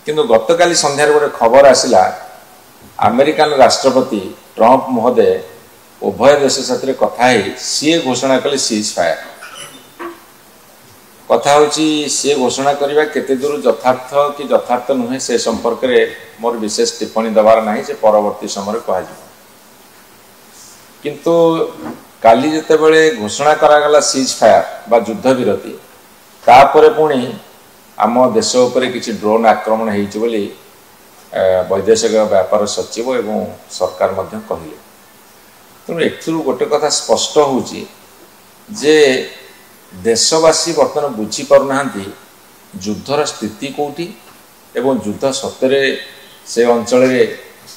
किंतु गतकाली संध्यार गोटे खबर आसला अमेरिकन राष्ट्रपति ट्रंप महोदय उभय देश साथ कथा सी घोषणा कले सीज फायर कथा होची सी घोषणा करवा केते दूर यथार्थ कि यथार्थ नुहे से संपर्क में मोर विशेष टिप्पणी दबार नहीं से परवर्ती समय कह किंतु काली जिते बड़े घोषणा करागला सीज फायर बा युद्ध विरति तापर पुणी आम देश उपर किसी ड्रोन आक्रमण होती बोली वैदेशिक व्यापार सचिव एवं सरकार मध्य कहले तेणु एथुरु गोटे कथा स्पष्ट होची जे देशवासी बर्तमान बुझी पारना युद्धर स्थिति कौटी एवं युद्ध सत्य से अंचल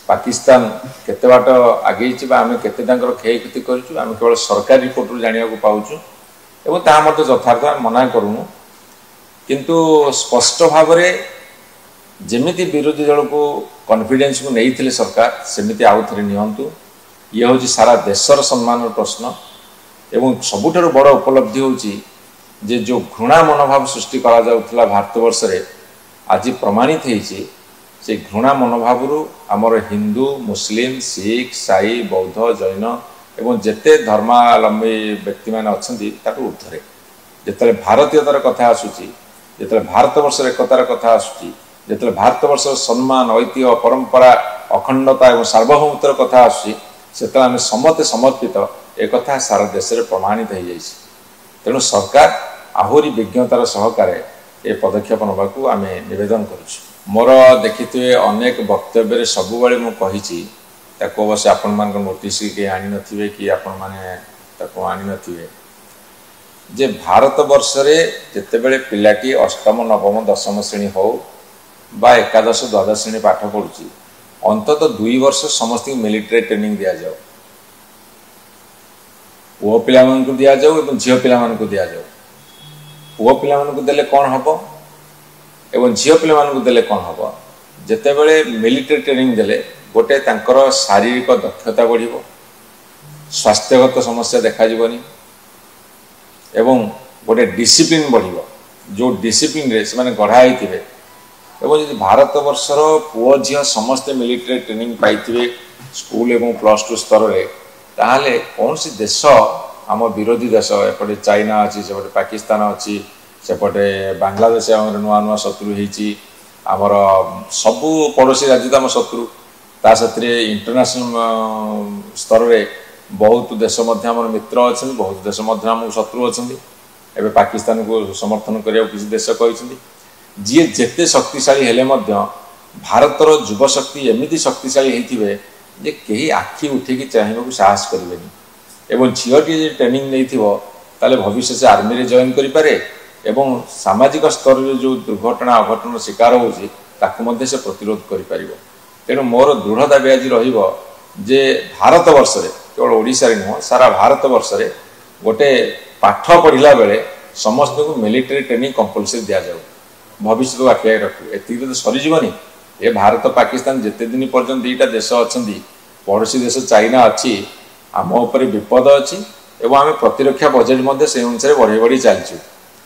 पाकिस्तान केते बाट आगे आम केते क्षय क्षति करूँ आम केवल सरकारी रिपोर्ट जाना पाचु एवं ताहा यथार्थ मना करूँ किंतु स्पष्ट भाव जमिति विरोधी दल को कॉन्फिडेंस को नहीं थे सरकार सेमिति आउ थे नियंतु ये हूँ सारा देशर सम्मान प्रश्न एवं सबुठार बड़ उपलब्धि होची जे जो घृणा मनोभाव सृष्टि करा जाउथला भारतवर्ष रे आज प्रमाणित होईची से घृणा मनोभाव आमर हिंदू मुस्लिम सिख साई बौद्ध जैन एवं जेते धर्मावलंबी व्यक्ति मैंने अच्छा ऊर्धे जिते भारतीयतार कथा आसूची जिते भारतवर्ष एकतार कथा आसूची जिते भारतवर्ष सम्मान ऐतिह्य परंपरा अखंडता और सार्वभौमत्वर कथा आसूची से आम समते समर्पित एक सारा देश में प्रमाणित हो जाए तेणु सरकार आहरी विज्ञतार सहकार ए पदक्षेप नवाक आम नवेदन करुँ मोर देखिए अनेक वक्तव्य सबुबले मुझे अवश्य आपण मान नोटिस के आनी नथिबे कि आपण माने ताको आनी नथिबे जे भारत वर्ष रे जेते बेले पिलाटी अष्टम नवम दशम श्रेणी हो बा एकादश द्वादश श्रेणी पाठ पढ़ुची अंतत 2 वर्ष समस्त मिलिट्री ट्रेनिंग दिया जाओ पुओ पिला मानकु दिया जाओ एवं झियो पिला मानकु दिया जाओ पुओ पिला मानकु देले कोन हबो एवं झियो पिला मानकु देले कोन हबो जेते बेले मिलिट्री ट्रेनिंग देले गोटे तांकर शारीरिक दक्षता बढ़िबो स्वास्थ्यगत समस्या देखा जीवनी एवं गोटे डिसिप्लिन बढ़िबो जो डिसिप्लिन रे से माने गढ़ा होइथिबे एवं यदि भारत वर्षर पुओ झियो समस्त मिलिट्री ट्रेनिंग पाइथिबे स्कूल एवं +2 स्तर रे ताहले कौन सी देश आम विरोधी देश एपटे चाइना अच्छी सेपटे पाकिस्तान अच्छी सेपटे बांग्लादेश आम नुआ नुआ शत्रु होती आमर सबू पड़ोसी राज्य तो आम शत्रु ता साथी इंटरनेशनल स्तर में बहुत देश आम मित्र अच्छा बहुत देश आम शत्रु अच्छा एवं पाकिस्तान को समर्थन करने किसी देश कहते जी जेते शक्तिशाली हेले भारतर युवशक्ति एमती शक्तिशाली होते जे कहीं आखि उठेकी चाहिए साहस करेंगे एवं झीटी ट्रेनिंग नहीं भविष्य से आर्मी रे जॉइन करें एवं सामाजिक स्तर में जो दुर्घटना अघटन शिकार होची से प्रतिरोध कर तेणु मोर दृढ़ दाबी आज रे भारत वर्ष रे केवल ओडिशा रे नुह सारा भारत वर्ष रे गोटे पाठ पढ़ला बेले समस्त को मिलिट्री ट्रेनिंग कंपलसरी दि जाऊ भविष्य को आखि रखू एति तो सरीजनी ये भारत पाकिस्तान जिते दिन पर्यटन 2टा देश अच्छा पड़ोसी देश चाइना अच्छी आम उपर विपद अच्छी एवं आम प्रतिरक्षा बजेट से अनुसार बढ़ी बढ़ी चलचु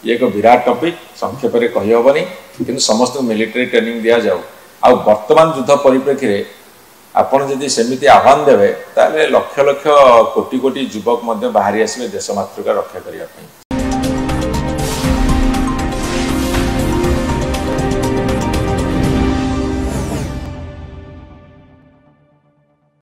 ये एक विराट टपिक संक्षेप में कहीहबनी कि समस्त मिलिट्री ट्रेनिंग दि जाऊ आ वर्तमान युद्ध परिप्रेक्षी में आपड़ जदि सेमती आह्वान देवे ताले लक्ष लक्ष कोटी कोटी युवक बाहरी आसवे देश मातृका रक्षा करने।